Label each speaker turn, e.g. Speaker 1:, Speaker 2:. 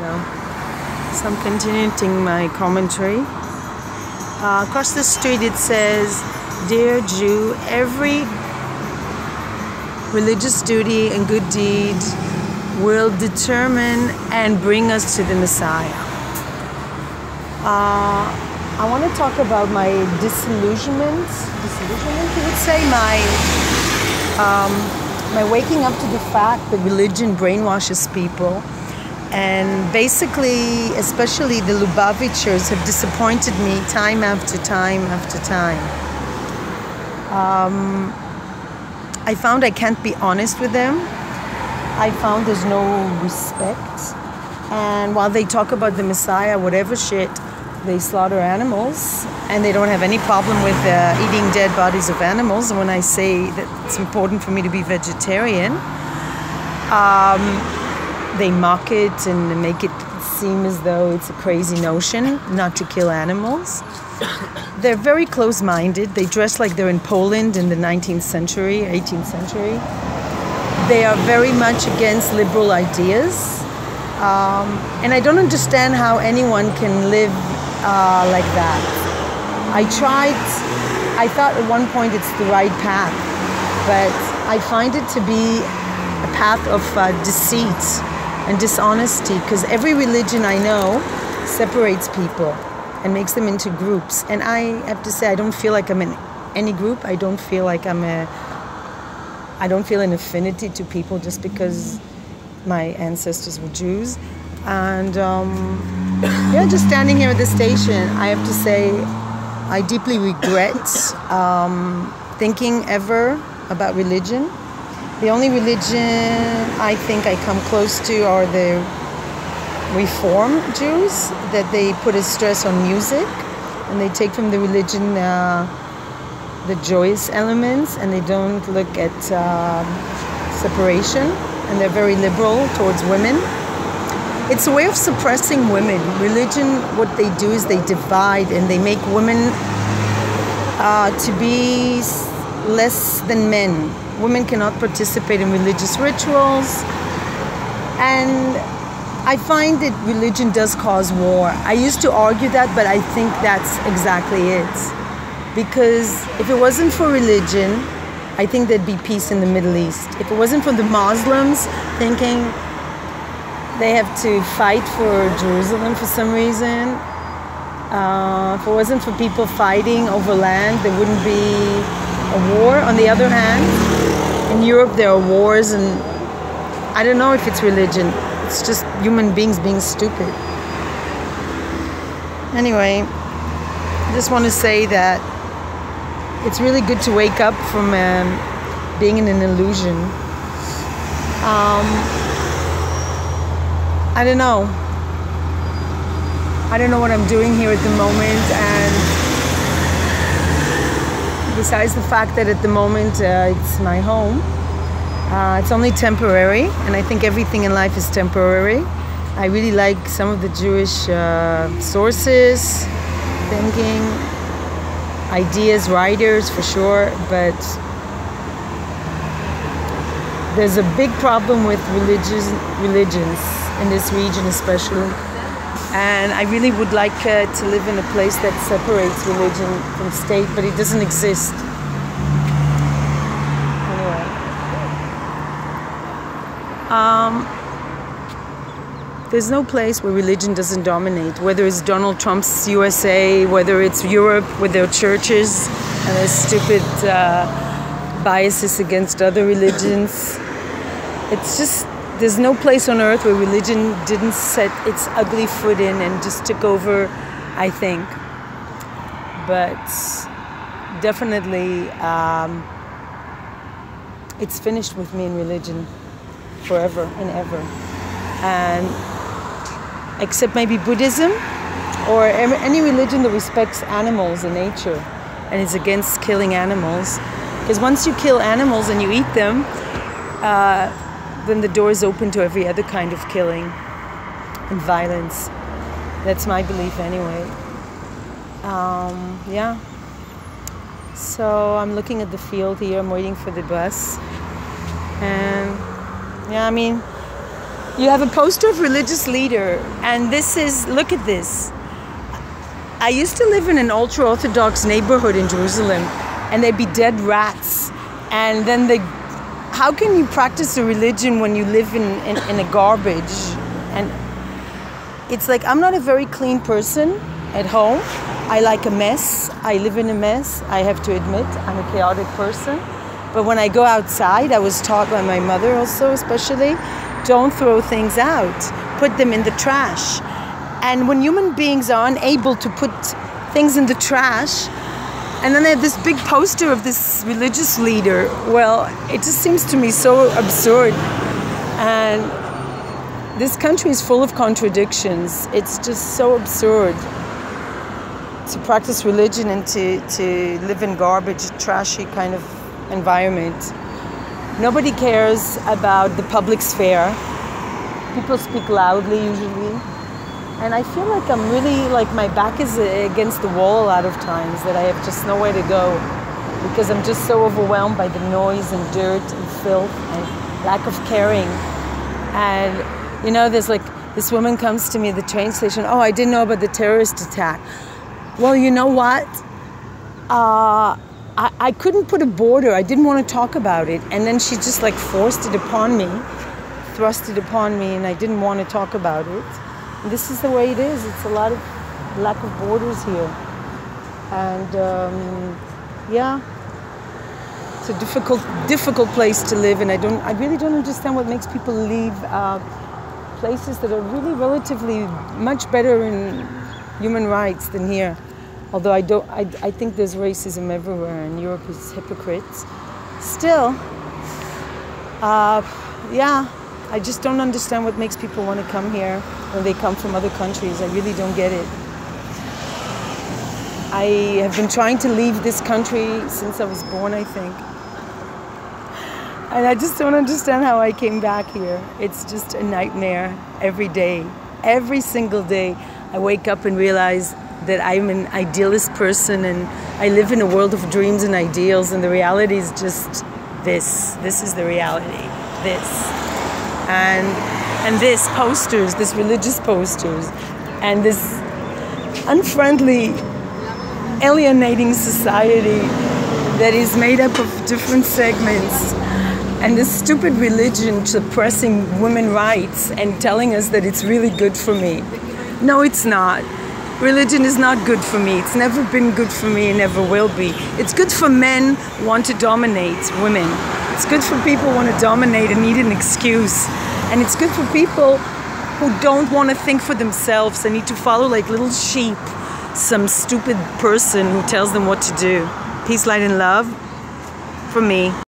Speaker 1: So I'm continuing my commentary. Across the street it says, "Dear Jew, every religious duty and good deed will determine and bring us to the Messiah." I want to talk about my disillusionment, you would say, my waking up to the fact that religion brainwashes people. And basically, especially the Lubavitchers have disappointed me time after time after time. I found I can't be honest with them. I found there's no respect. And while they talk about the Messiah, whatever shit, they slaughter animals. And they don't have any problem with eating dead bodies of animals. And when I say that it's important for me to be vegetarian, they mock it and make it seem as though it's a crazy notion not to kill animals. They're very close-minded. They dress like they're in Poland in the 19th century, 18th century. They are very much against liberal ideas. And I don't understand how anyone can live like that. I thought at one point it's the right path, but I find it to be a path of deceit and dishonesty, because every religion I know separates people and makes them into groups. And I have to say, I don't feel like I'm in any group. I don't feel like I don't feel an affinity to people just because my ancestors were Jews. And yeah, just standing here at the station, I have to say, I deeply regret thinking ever about religion. The only religion I think I come close to are the Reform Jews, that they put a stress on music and they take from the religion the joyous elements, and they don't look at separation, and they're very liberal towards women. It's a way of suppressing women. Religion, what they do is they divide and they make women to be less than men. Women cannot participate in religious rituals. And I find that religion does cause war. I used to argue that, but I think that's exactly it. Because if it wasn't for religion, I think there'd be peace in the Middle East. If it wasn't for the Muslims thinking they have to fight for Jerusalem for some reason, if it wasn't for people fighting over land, there wouldn't be a war. On the other hand, in Europe there are wars, and I don't know if it's religion. It's just human beings being stupid. Anyway, I just want to say that it's really good to wake up from being in an illusion. I don't know. I don't know what I'm doing here at the moment, and besides the fact that at the moment it's my home, it's only temporary, and I think everything in life is temporary. I really like some of the Jewish sources, thinking, ideas, writers for sure, but there's a big problem with religions in this region especially. And I really would like to live in a place that separates religion from state, but it doesn't exist. There's no place where religion doesn't dominate, whether it's Donald Trump's USA, whether it's Europe with their churches and their stupid biases against other religions. It's just, there's no place on earth where religion didn't set its ugly foot in and just took over, I think. But definitely, it's finished with me in religion forever and ever. And except maybe Buddhism or any religion that respects animals and nature and is against killing animals. Because once you kill animals and you eat them, then the door is open to every other kind of killing and violence. That's my belief anyway. Yeah. So I'm looking at the field here. I'm waiting for the bus. And yeah, I mean, You have a poster of religious leader, and this is, look at this. I used to live in an ultra-Orthodox neighborhood in Jerusalem, and there'd be dead rats. And then how can you practice a religion when you live in a garbage? And it's like, I'm not a very clean person at home. I like a mess. I live in a mess. I have to admit, I'm a chaotic person. But when I go outside, I was taught by my mother also, especially, don't throw things out. Put them in the trash. And when human beings are unable to put things in the trash, and then they have this big poster of this religious leader, well, it just seems to me so absurd. And this country is full of contradictions. It's just so absurd to practice religion and to live in garbage, trashy kind of environment. Nobody cares about the public sphere. People speak loudly usually. And I feel like I'm really, like my back is against the wall a lot of times, that I have just nowhere to go because I'm just so overwhelmed by the noise and dirt and filth and lack of caring. And, you know, there's like, this woman comes to me at the train station, oh, I didn't know about the terrorist attack. Well, you know what? I couldn't put a border. I didn't want to talk about it. And then she just like forced it upon me, thrust it upon me, and I didn't want to talk about it. And this is the way it is. It's a lot of lack of borders here. And yeah, it's a difficult place to live. And I really don't understand what makes people leave places that are really relatively much better in human rights than here. Although I think there's racism everywhere, and Europe is hypocrites. Still, yeah, I just don't understand what makes people want to come here when they come from other countries. I really don't get it. I have been trying to leave this country since I was born, I think. And I just don't understand how I came back here. It's just a nightmare every day. Every single day, I wake up and realize that I'm an idealist person and I live in a world of dreams and ideals, and the reality is just this. This is the reality. This. And this posters, this religious posters, and this unfriendly, alienating society that is made up of different segments, and this stupid religion suppressing women's rights and telling us that it's really good for me. No, it's not. Religion is not good for me. It's never been good for me and never will be. It's good for men who want to dominate women. It's good for people who want to dominate and need an excuse. And it's good for people who don't want to think for themselves and need to follow like little sheep some stupid person who tells them what to do. Peace, light, and love from me.